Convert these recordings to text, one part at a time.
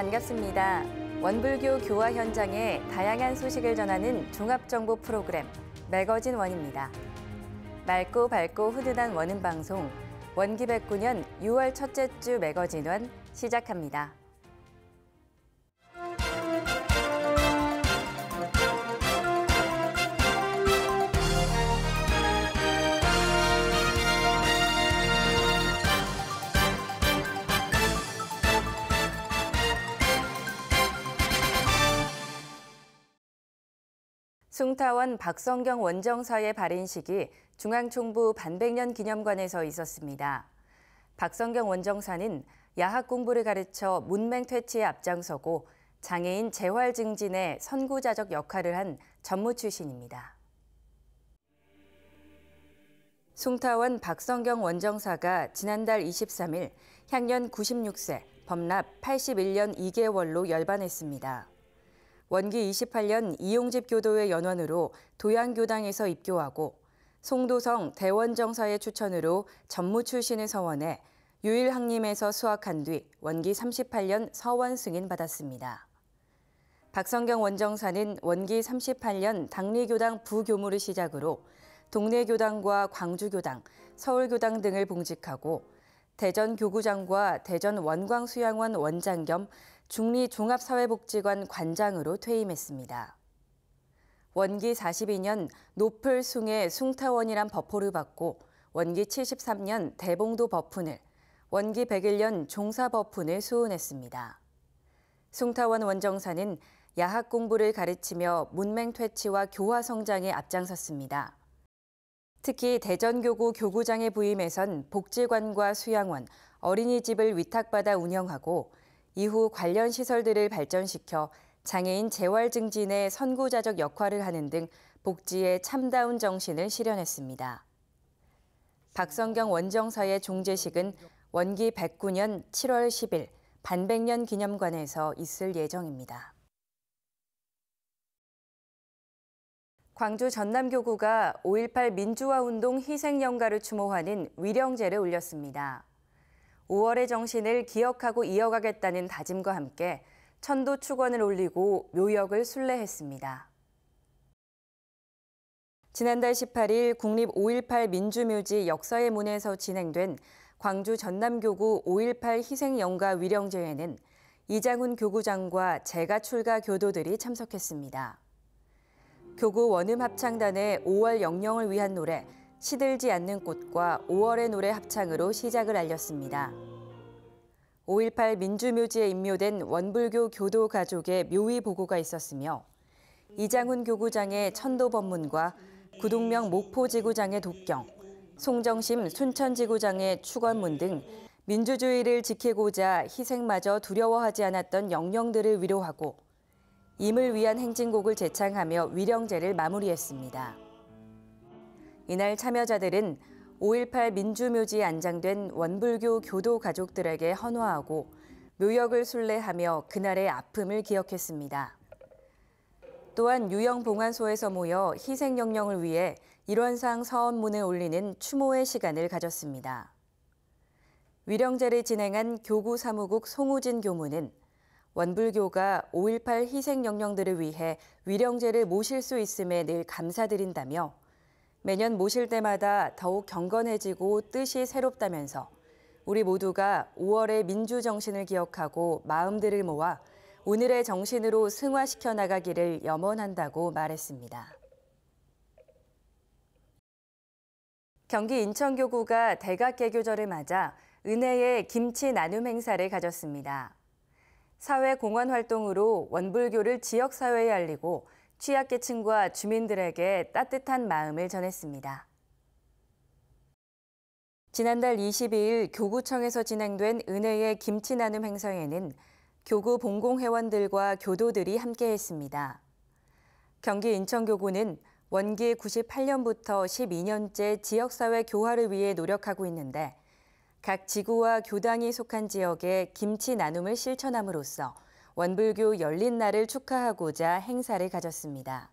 반갑습니다. 원불교 교화 현장의 다양한 소식을 전하는 종합정보 프로그램 매거진 원입니다. 맑고 밝고 훈훈한 원음 방송 원기 109년 6월 첫째 주 매거진 원 시작합니다. 숭타원 박성경 원정사의 발인식이 중앙총부 반백년 기념관에서 있었습니다. 박성경 원정사는 야학 공부를 가르쳐 문맹 퇴치에 앞장서고 장애인 재활 증진의 선구자적 역할을 한 전무 출신입니다. 숭타원 박성경 원정사가 지난달 23일 향년 96세, 법납 81년 2개월로 열반했습니다. 원기 28년 이용집 교도의 연원으로 도양교당에서 입교하고 송도성 대원정사의 추천으로 전무 출신을 서원해 유일학림에서 수학한 뒤 원기 38년 서원 승인받았습니다. 박성경 원정사는 원기 38년 당리교당 부교무를 시작으로 동래교당과 광주교당, 서울교당 등을 봉직하고 대전교구장과 대전 원광수양원 원장 겸 중리종합사회복지관 관장으로 퇴임했습니다. 원기 42년 노플숭의 숭타원이란 법호를 받고 원기 73년 대봉도 법훈을, 원기 101년 종사 법훈을 수훈했습니다. 숭타원 원정사는 야학 공부를 가르치며 문맹 퇴치와 교화 성장에 앞장섰습니다. 특히 대전교구 교구장에 부임해선 복지관과 수양원, 어린이집을 위탁받아 운영하고 이후 관련 시설들을 발전시켜 장애인 재활 증진의 선구자적 역할을 하는 등 복지의 참다운 정신을 실현했습니다. 박성경 원정사의 종제식은 원기 109년 7월 10일 반백년 기념관에서 있을 예정입니다. 광주 전남교구가 5.18 민주화운동 희생연가를 추모하는 위령제를 올렸습니다. 5월의 정신을 기억하고 이어가겠다는 다짐과 함께 천도 축원을 올리고 묘역을 순례했습니다. 지난달 18일 국립 5.18 민주묘지 역사의 문에서 진행된 광주 전남교구 5.18 희생연가 위령제에는 이장훈 교구장과 재가 출가 교도들이 참석했습니다. 교구 원음합창단의 5월 영령을 위한 노래 시들지 않는 꽃과 5월의 노래 합창으로 시작을 알렸습니다. 5.18 민주묘지에 임묘된 원불교 교도 가족의 묘위 보고가 있었으며 이장훈 교구장의 천도 법문과 구동명 목포지구장의 독경, 송정심 순천지구장의 축원문 등 민주주의를 지키고자 희생마저 두려워하지 않았던 영령들을 위로하고 임을 위한 행진곡을 제창하며 위령제를 마무리했습니다. 이날 참여자들은 5.18 민주묘지에 안장된 원불교 교도 가족들에게 헌화하고 묘역을 순례하며 그날의 아픔을 기억했습니다. 또한 유영봉안소에서 모여 희생영령을 위해 일원상 서원문을 올리는 추모의 시간을 가졌습니다. 위령제를 진행한 교구 사무국 송우진 교무는 원불교가 5.18 희생영령들을 위해 위령제를 모실 수 있음에 늘 감사드린다며 매년 모실 때마다 더욱 경건해지고 뜻이 새롭다면서 우리 모두가 5월의 민주정신을 기억하고 마음들을 모아 오늘의 정신으로 승화시켜 나가기를 염원한다고 말했습니다. 경기 인천교구가 대각개교절을 맞아 은혜의 김치 나눔 행사를 가졌습니다. 사회공헌 활동으로 원불교를 지역사회에 알리고 취약계층과 주민들에게 따뜻한 마음을 전했습니다. 지난달 22일 교구청에서 진행된 은혜의 김치 나눔 행사에는 교구 봉공회원들과 교도들이 함께했습니다. 경기 인천교구는 원기 98년부터 12년째 지역사회 교화를 위해 노력하고 있는데 각 지구와 교당이 속한 지역에 김치 나눔을 실천함으로써 원불교 열린 날을 축하하고자 행사를 가졌습니다.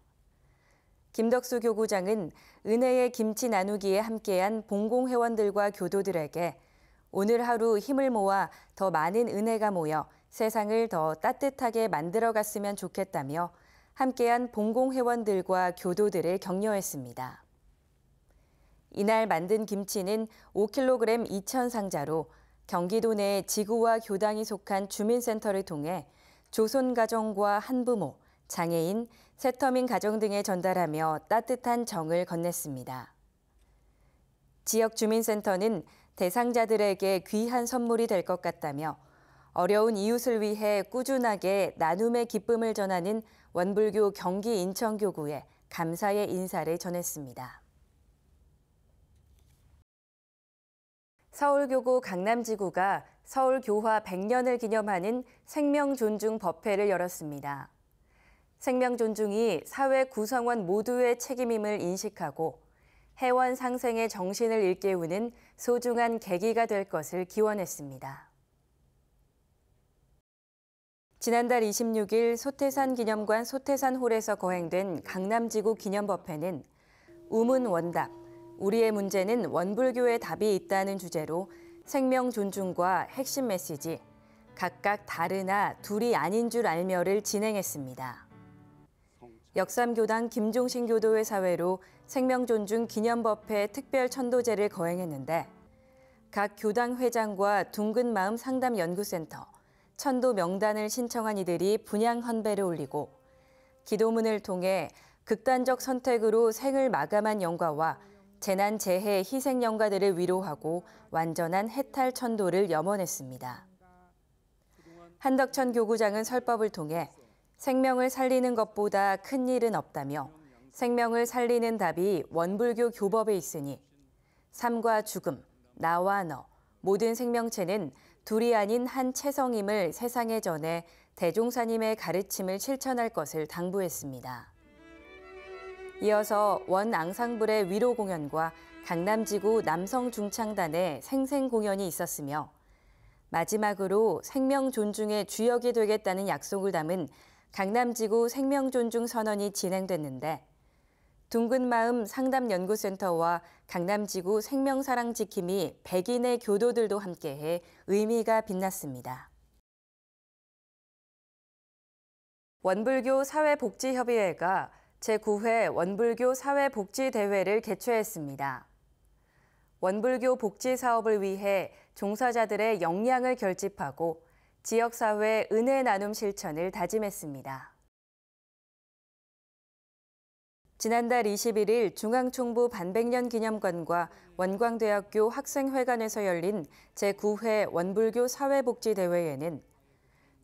김덕수 교구장은 은혜의 김치 나누기에 함께한 봉공회원들과 교도들에게 오늘 하루 힘을 모아 더 많은 은혜가 모여 세상을 더 따뜻하게 만들어갔으면 좋겠다며 함께한 봉공회원들과 교도들을 격려했습니다. 이날 만든 김치는 5kg 2,000상자로 경기도 내 지구와 교당이 속한 주민센터를 통해 조손가정과 한부모, 장애인, 새터민 가정 등에 전달하며 따뜻한 정을 건넸습니다. 지역 주민센터는 대상자들에게 귀한 선물이 될 것 같다며 어려운 이웃을 위해 꾸준하게 나눔의 기쁨을 전하는 원불교 경기 인천교구에 감사의 인사를 전했습니다. 서울교구 강남지구가 서울교화 100년을 기념하는 생명존중 법회를 열었습니다. 생명존중이 사회 구성원 모두의 책임임을 인식하고 해원 상생의 정신을 일깨우는 소중한 계기가 될 것을 기원했습니다. 지난달 26일 소태산 기념관 소태산홀에서 거행된 강남지구 기념법회는 우문원답, 우리의 문제는 원불교의 답이 있다는 주제로 생명 존중과 핵심 메시지, 각각 다르나 둘이 아닌 줄 알며를 진행했습니다. 역삼교당 김종신 교도회 사회로 생명 존중 기념법회 특별 천도제를 거행했는데 각 교당 회장과 둥근마음 상담연구센터, 천도 명단을 신청한 이들이 분향 헌배를 올리고 기도문을 통해 극단적 선택으로 생을 마감한 영가와 재난, 재해, 희생 영가들을 위로하고 완전한 해탈 천도를 염원했습니다. 한덕천 교구장은 설법을 통해 생명을 살리는 것보다 큰 일은 없다며 생명을 살리는 답이 원불교 교법에 있으니 삶과 죽음, 나와 너, 모든 생명체는 둘이 아닌 한 체성임을 세상에 전해 대종사님의 가르침을 실천할 것을 당부했습니다. 이어서 원앙상블의 위로 공연과 강남지구 남성중창단의 생생 공연이 있었으며 마지막으로 생명 존중의 주역이 되겠다는 약속을 담은 강남지구 생명존중 선언이 진행됐는데 둥근마음 상담연구센터와 강남지구 생명사랑지킴이 100인의 교도들도 함께해 의미가 빛났습니다. 원불교 사회복지협의회가 제9회 원불교 사회복지대회를 개최했습니다. 원불교 복지 사업을 위해 종사자들의 역량을 결집하고 지역사회 은혜 나눔 실천을 다짐했습니다. 지난달 21일 중앙총부 반백년 기념관과 원광대학교 학생회관에서 열린 제9회 원불교 사회복지대회에는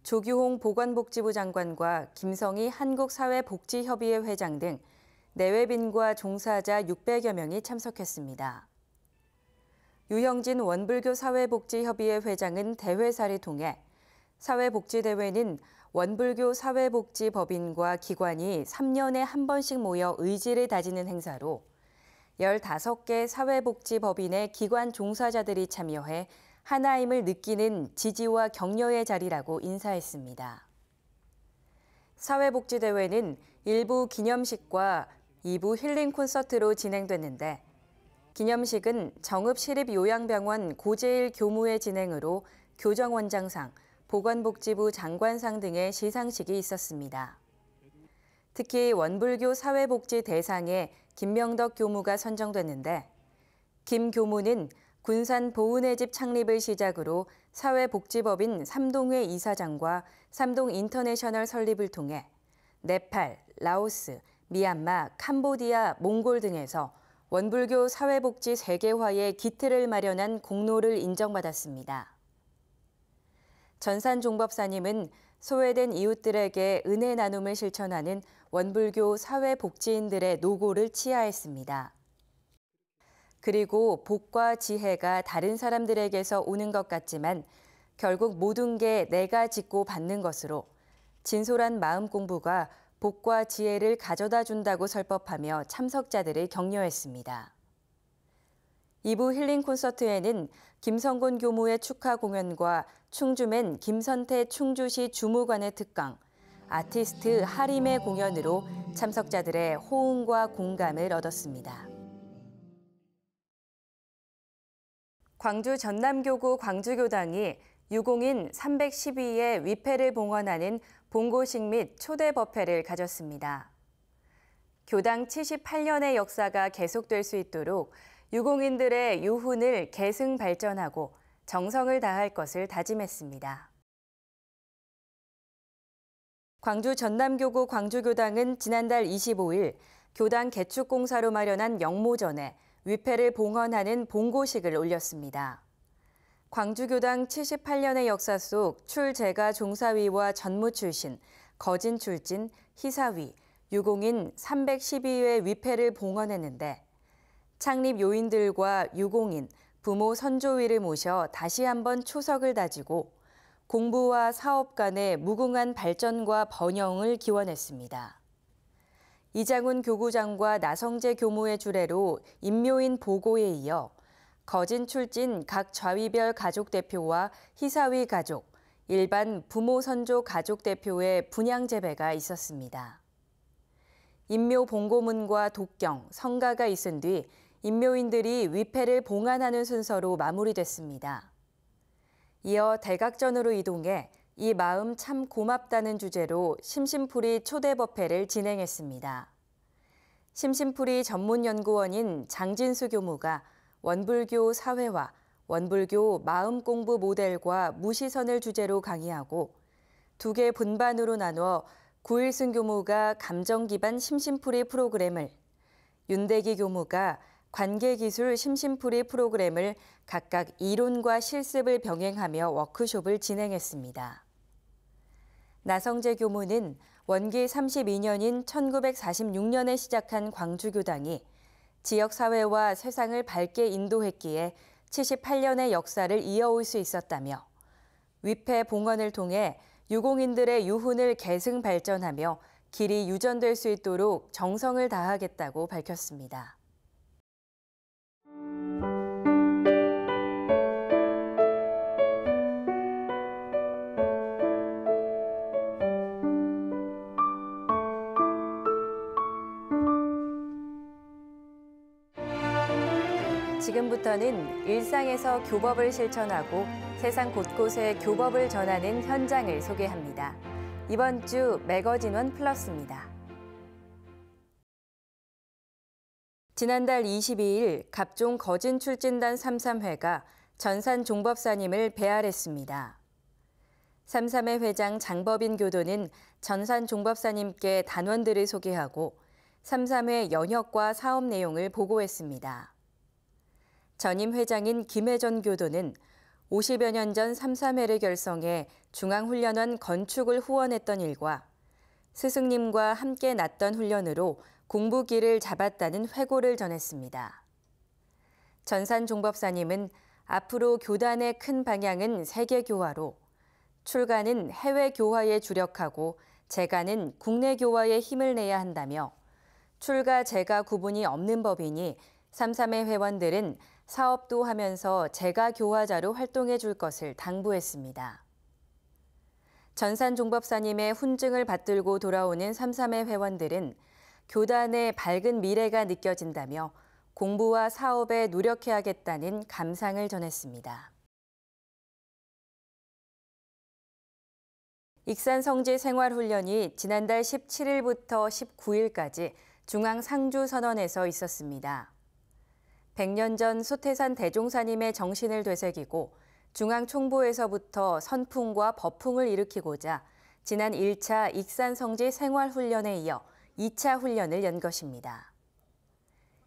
조규홍 보건복지부 장관과 김성희 한국사회복지협의회 회장 등 내외빈과 종사자 600여 명이 참석했습니다. 유형진 원불교 사회복지협의회 회장은 대회사를 통해 사회복지대회는 원불교 사회복지법인과 기관이 3년에 한 번씩 모여 의지를 다지는 행사로 15개 사회복지법인의 기관 종사자들이 참여해 하나임을 느끼는 지지와 격려의 자리라고 인사했습니다. 사회복지대회는 1부 기념식과 2부 힐링 콘서트로 진행됐는데 기념식은 정읍시립요양병원 고재일 교무의 진행으로 교정원장상, 보건복지부 장관상 등의 시상식이 있었습니다. 특히 원불교 사회복지 대상에 김명덕 교무가 선정됐는데 김 교무는 군산 보은의 집 창립을 시작으로 사회복지법인 삼동회 이사장과 삼동 인터내셔널 설립을 통해 네팔, 라오스, 미얀마, 캄보디아, 몽골 등에서 원불교 사회복지 세계화의 기틀을 마련한 공로를 인정받았습니다. 전산 종법사님은 소외된 이웃들에게 은혜 나눔을 실천하는 원불교 사회복지인들의 노고를 치하했습니다. 그리고 복과 지혜가 다른 사람들에게서 오는 것 같지만 결국 모든 게 내가 짓고 받는 것으로 진솔한 마음 공부가 복과 지혜를 가져다 준다고 설법하며 참석자들을 격려했습니다. 2부 힐링 콘서트에는 김성곤 교무의 축하 공연과 충주맨 김선태 충주시 주무관의 특강, 아티스트 하림의 공연으로 참석자들의 호응과 공감을 얻었습니다. 광주 전남교구 광주교당이 유공인 312의 위패를 봉헌하는 봉고식 및 초대 법회를 가졌습니다. 교당 78년의 역사가 계속될 수 있도록 유공인들의 유훈을 계승 발전하고 정성을 다할 것을 다짐했습니다. 광주 전남교구 광주교당은 지난달 25일 교당 개축공사로 마련한 영모전에 위패를 봉헌하는 봉고식을 올렸습니다. 광주교당 78년의 역사 속 출제가 종사위와 전무 출신, 거진 출진, 희사위, 유공인 312회 위패를 봉헌했는데 창립 요인들과 유공인, 부모 선조위를 모셔 다시 한번 초석을 다지고 공부와 사업 간의 무궁한 발전과 번영을 기원했습니다. 이장훈 교구장과 나성재 교무의 주례로 임묘인 보고에 이어 거진 출진 각 좌위별 가족 대표와 희사위 가족, 일반 부모 선조 가족 대표의 분양 제배가 있었습니다. 임묘 봉고문과 독경, 성가가 있은 뒤 임묘인들이 위패를 봉안하는 순서로 마무리됐습니다. 이어 대각전으로 이동해 이 마음 참 고맙다는 주제로 심심풀이 초대법회를 진행했습니다. 심심풀이 전문연구원인 장진수 교무가 원불교 사회화, 원불교 마음 공부 모델과 무시선을 주제로 강의하고 두 개 분반으로 나눠 구일승 교무가 감정 기반 심심풀이 프로그램을, 윤대기 교무가 관계기술 심심풀이 프로그램을 각각 이론과 실습을 병행하며 워크숍을 진행했습니다. 나성재 교무는 원기 32년인 1946년에 시작한 광주교당이 지역사회와 세상을 밝게 인도했기에 78년의 역사를 이어올 수 있었다며 위패 봉헌을 통해 유공인들의 유훈을 계승 발전하며 길이 유전될 수 있도록 정성을 다하겠다고 밝혔습니다. 지금부터는 일상에서 교법을 실천하고 세상 곳곳에 교법을 전하는 현장을 소개합니다. 이번 주 매거진원 플러스입니다. 지난달 22일 갑종 거진 출진단 33회가 전산 종법사님을 배알했습니다. 33회 회장 장법인 교도는 전산 종법사님께 단원들을 소개하고 33회 연혁과 사업 내용을 보고했습니다. 전임 회장인 김혜전 교도는 50여 년 전 33회를 결성해 중앙훈련원 건축을 후원했던 일과 스승님과 함께 났던 훈련으로 공부기를 잡았다는 회고를 전했습니다. 전산 종법사님은 앞으로 교단의 큰 방향은 세계교화로 출가는 해외 교화에 주력하고 재가는 국내 교화에 힘을 내야 한다며 출가 재가 구분이 없는 법이니 33회 회원들은 사업도 하면서 재가 교화자로 활동해 줄 것을 당부했습니다. 전산 종법사님의 훈증을 받들고 돌아오는 33회 회원들은 교단의 밝은 미래가 느껴진다며 공부와 사업에 노력해야겠다는 감상을 전했습니다. 익산성지 생활훈련이 지난달 17일부터 19일까지 중앙상주선원에서 있었습니다. 100년 전 소태산 대종사님의 정신을 되새기고 중앙총보에서부터 선풍과 법풍을 일으키고자 지난 1차 익산성지 생활훈련에 이어 2차 훈련을 연 것입니다.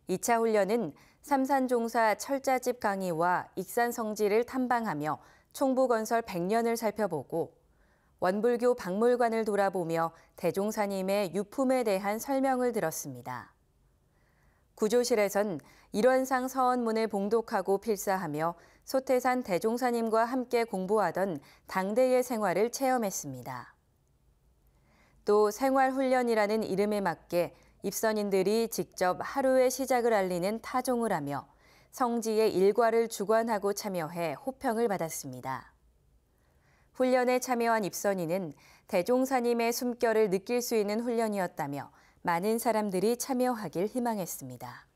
2차 훈련은 삼산종사 철자집 강의와 익산성지를 탐방하며 총부 건설 100년을 살펴보고 원불교 박물관을 돌아보며 대종사님의 유품에 대한 설명을 들었습니다. 구조실에선 일원상 서원문을 봉독하고 필사하며 소태산 대종사님과 함께 공부하던 당대의 생활을 체험했습니다. 또 생활훈련이라는 이름에 맞게 입선인들이 직접 하루의 시작을 알리는 타종을 하며 성지의 일과를 주관하고 참여해 호평을 받았습니다. 훈련에 참여한 입선인은 대종사님의 숨결을 느낄 수 있는 훈련이었다며 많은 사람들이 참여하길 희망했습니다.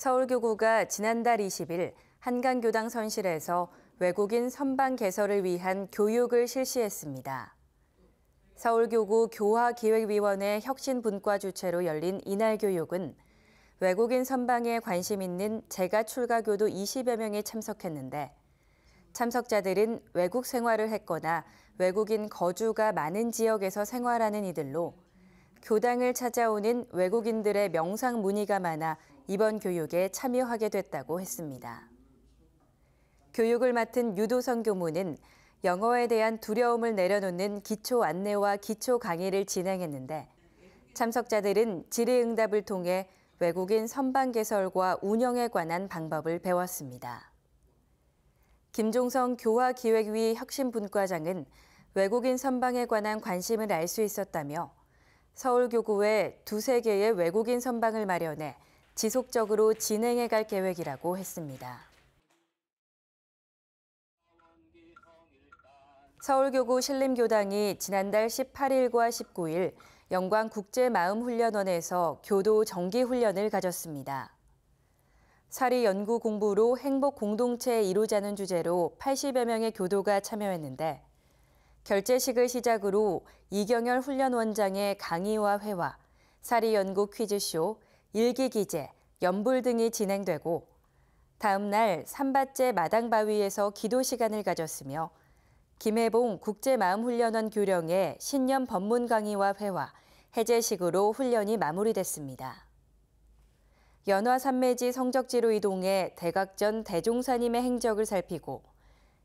서울교구가 지난달 20일 한강교당 선실에서 외국인 선방 개설을 위한 교육을 실시했습니다. 서울교구 교화기획위원회 혁신분과 주최로 열린 이날 교육은 외국인 선방에 관심 있는 재가 출가교도 20여 명이 참석했는데 참석자들은 외국 생활을 했거나 외국인 거주가 많은 지역에서 생활하는 이들로 교당을 찾아오는 외국인들의 명상 문의가 많아 이번 교육에 참여하게 됐다고 했습니다. 교육을 맡은 유도선 교무는 영어에 대한 두려움을 내려놓는 기초 안내와 기초 강의를 진행했는데 참석자들은 질의응답을 통해 외국인 선방 개설과 운영에 관한 방법을 배웠습니다. 김종성 교화기획위 혁신분과장은 외국인 선방에 관한 관심을 알 수 있었다며 서울교구에 2~3개의 외국인 선방을 마련해 지속적으로 진행해 갈 계획이라고 했습니다. 서울교구 신림교당이 지난달 18일과 19일 영광국제마음훈련원에서 교도 정기훈련을 가졌습니다. 사리 연구 공부로 행복 공동체 이루자는 주제로 80여 명의 교도가 참여했는데 결제식을 시작으로 이경열 훈련원장의 강의와 회화, 사리 연구 퀴즈쇼, 일기 기재, 연불 등이 진행되고 다음 날 삼밭제 마당바위에서 기도 시간을 가졌으며 김혜봉 국제마음훈련원 교령의 신년 법문 강의와 회화, 해제식으로 훈련이 마무리됐습니다. 연화산매지 성적지로 이동해 대각전 대종사님의 행적을 살피고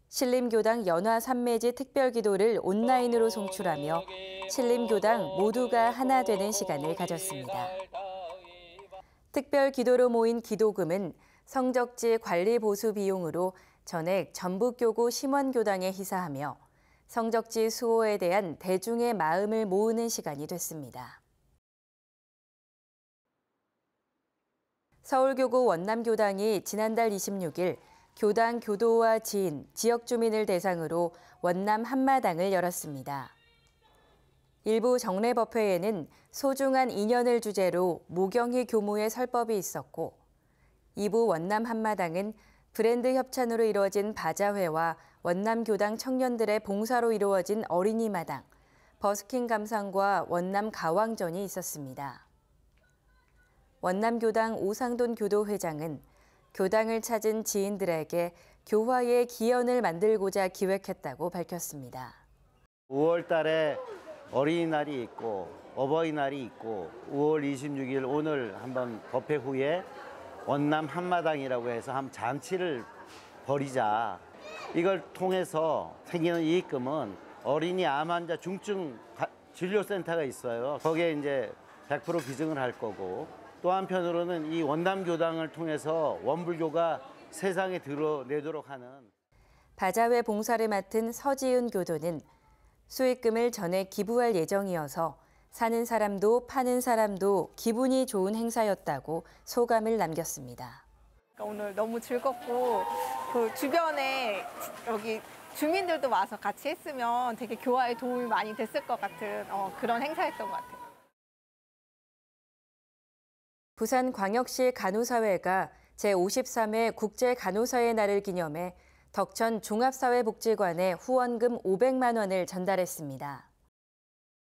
신림교당 연화산매지 특별기도를 온라인으로 송출하며 신림교당 모두가 하나 되는 시간을 가졌습니다. 특별기도로 모인 기도금은 성적지 관리 보수 비용으로 전액 전북교구 심원교당에 희사하며 성적지 수호에 대한 대중의 마음을 모으는 시간이 됐습니다. 서울교구 원남교당이 지난달 26일 교당 교도와 지인, 지역 주민을 대상으로 원남 한마당을 열었습니다. 일부 정례법회에는 소중한 인연을 주제로 모경희 교무의 설법이 있었고 2부 원남 한마당은 브랜드 협찬으로 이루어진 바자회와 원남교당 청년들의 봉사로 이루어진 어린이마당, 버스킹 감상과 원남 가왕전이 있었습니다. 원남교당 오상돈 교도회장은 교당을 찾은 지인들에게 교화의 기연을 만들고자 기획했다고 밝혔습니다. 5월 달에 어린이날이 있고 어버이날이 있고 5월 26일 오늘 한번 법회 후에 원남 한마당이라고 해서 한 잔치를 벌이자. 이걸 통해서 생기는 이익금은 어린이 암 환자 중증 진료센터가 있어요. 거기에 이제 100% 기증을 할 거고 또 한편으로는 이 원남교당을 통해서 원불교가 세상에 드러내도록 하는 바자회 봉사를 맡은 서지은 교도는 수익금을 전액 기부할 예정이어서 사는 사람도 파는 사람도 기분이 좋은 행사였다고 소감을 남겼습니다. 오늘 너무 즐겁고 그 주변에 여기 주민들도 와서 같이 했으면 되게 교화에 도움이 많이 됐을 것 같은 그런 행사였던 것 같아요. 부산광역시 간호사회가 제53회 국제간호사의 날을 기념해 덕천 종합사회복지관에 후원금 500만 원을 전달했습니다.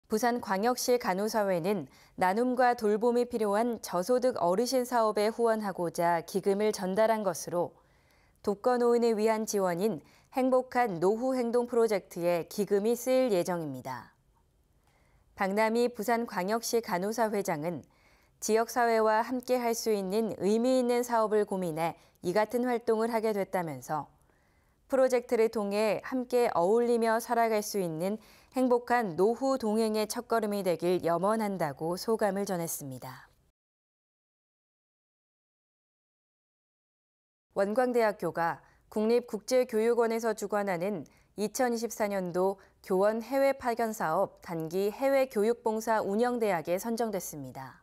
부산광역시 간호사회는 나눔과 돌봄이 필요한 저소득 어르신 사업에 후원하고자 기금을 전달한 것으로 독거노인을 위한 지원인 행복한 노후행동 프로젝트에 기금이 쓰일 예정입니다. 박남희 부산광역시 간호사회장은 지역사회와 함께 할 수 있는 의미 있는 사업을 고민해 이 같은 활동을 하게 됐다면서 프로젝트를 통해 함께 어울리며 살아갈 수 있는 행복한 노후 동행의 첫걸음이 되길 염원한다고 소감을 전했습니다. 원광대학교가 국립국제교육원에서 주관하는 2024년도 교원 해외 파견 사업 단기 해외 교육봉사 운영대학에 선정됐습니다.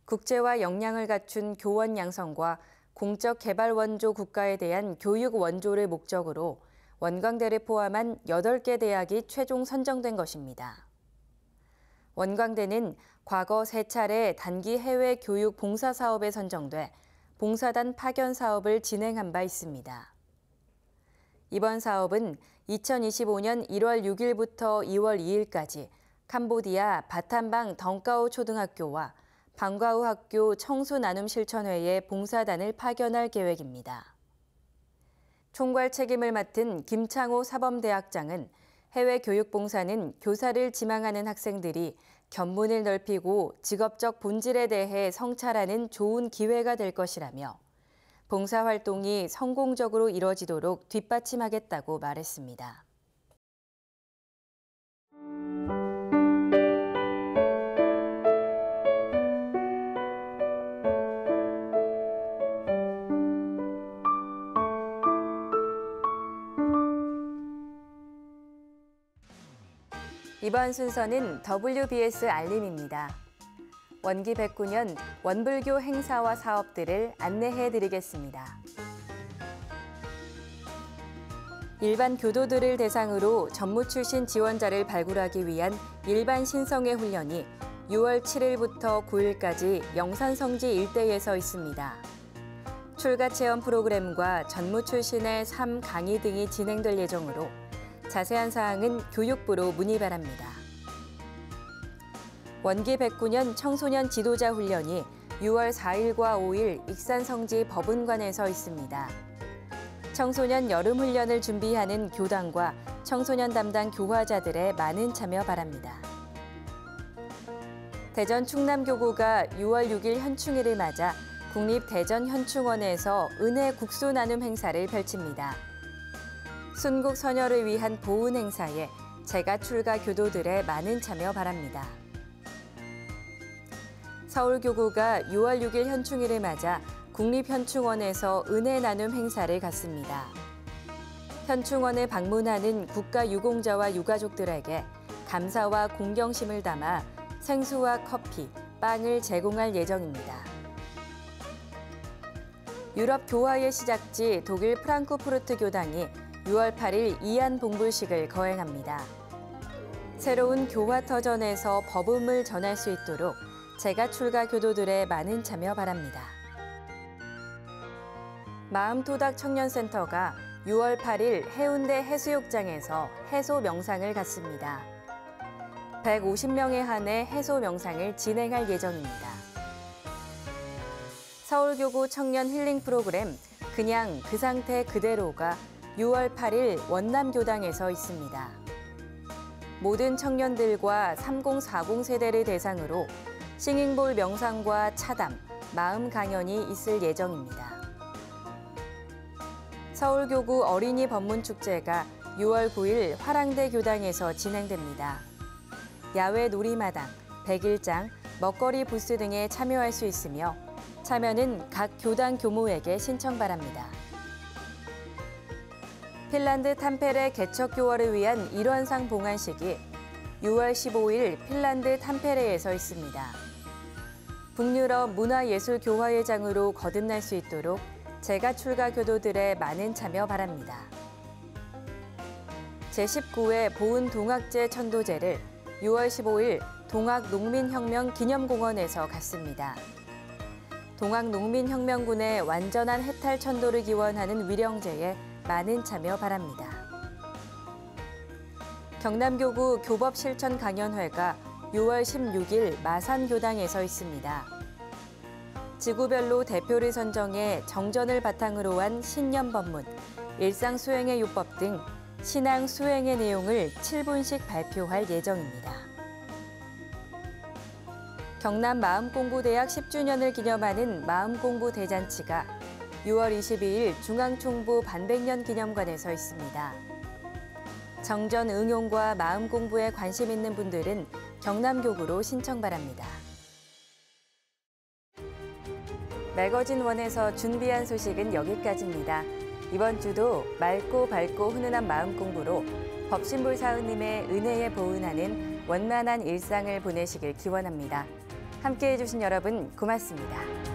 국제화 역량을 갖춘 교원 양성과 공적 개발 원조 국가에 대한 교육 원조를 목적으로 원광대를 포함한 8개 대학이 최종 선정된 것입니다. 원광대는 과거 3차례 단기 해외 교육 봉사 사업에 선정돼 봉사단 파견 사업을 진행한 바 있습니다. 이번 사업은 2025년 1월 6일부터 2월 2일까지 캄보디아 바탐방 덩까오 초등학교와 방과후 학교 청소 나눔 실천회에 봉사단을 파견할 계획입니다. 총괄 책임을 맡은 김창호 사범대학장은 해외 교육 봉사는 교사를 지망하는 학생들이 견문을 넓히고 직업적 본질에 대해 성찰하는 좋은 기회가 될 것이라며 봉사활동이 성공적으로 이뤄지도록 뒷받침하겠다고 말했습니다. 이번 순서는 WBS 알림입니다. 원기 109년 원불교 행사와 사업들을 안내해 드리겠습니다. 일반 교도들을 대상으로 전무 출신 지원자를 발굴하기 위한 일반 신성회 훈련이 6월 7일부터 9일까지 영산성지 일대에서 있습니다. 출가 체험 프로그램과 전무 출신의 3강의 등이 진행될 예정으로 자세한 사항은 교육부로 문의 바랍니다. 원기 109년 청소년 지도자 훈련이 6월 4일과 5일 익산성지 법운관에서 있습니다. 청소년 여름 훈련을 준비하는 교당과 청소년 담당 교화자들의 많은 참여 바랍니다. 대전 충남교구가 6월 6일 현충일을 맞아 국립대전현충원에서 은혜 국수 나눔 행사를 펼칩니다. 순국 선열을 위한 보훈 행사에 재가 출가 교도들의 많은 참여 바랍니다. 서울교구가 6월 6일 현충일을 맞아 국립현충원에서 은혜 나눔 행사를 갖습니다. 현충원을 방문하는 국가유공자와 유가족들에게 감사와 공경심을 담아 생수와 커피, 빵을 제공할 예정입니다. 유럽 교화의 시작지 독일 프랑크푸르트 교당이 6월 8일 이안 봉불식을 거행합니다. 새로운 교화터전에서 법음을 전할 수 있도록 재가 출가 교도들의 많은 참여 바랍니다. 마음토닥 청년센터가 6월 8일 해운대 해수욕장에서 해소 명상을 갖습니다. 150명에 한해 해소 명상을 진행할 예정입니다. 서울교구 청년 힐링 프로그램 그냥 그 상태 그대로가 6월 8일 원남교당에서 있습니다. 모든 청년들과 3040 세대를 대상으로 싱잉볼 명상과 차담, 마음 강연이 있을 예정입니다. 서울교구 어린이 법문축제가 6월 9일 화랑대 교당에서 진행됩니다. 야외 놀이마당, 백일장, 먹거리 부스 등에 참여할 수 있으며 참여는 각 교당 교모에게 신청 바랍니다. 핀란드 탐페레 개척교월을 위한 일원상 봉안식이 6월 15일 핀란드 탐페레에서 있습니다. 북유럽 문화예술교화회장으로 거듭날 수 있도록 재가 출가 교도들의 많은 참여 바랍니다. 제19회 보은 동학제 천도제를 6월 15일 동학농민혁명 기념공원에서 갖습니다. 동학농민혁명군의 완전한 해탈 천도를 기원하는 위령제에 많은 참여 바랍니다. 경남교구 교법실천 강연회가 6월 16일 마산교당에서 있습니다. 지구별로 대표를 선정해 정전을 바탕으로 한 신념법문, 일상수행의 요법 등 신앙 수행의 내용을 7분씩 발표할 예정입니다. 경남 마음공부대학 10주년을 기념하는 마음공부 대잔치가 6월 22일 중앙총부 반백년 기념관에서 있습니다. 정전 응용과 마음 공부에 관심 있는 분들은 경남교구로 신청 바랍니다. 매거진 원에서 준비한 소식은 여기까지입니다. 이번 주도 맑고 밝고 훈훈한 마음 공부로 법신불사의님의 은혜에 보은하는 원만한 일상을 보내시길 기원합니다. 함께해 주신 여러분 고맙습니다.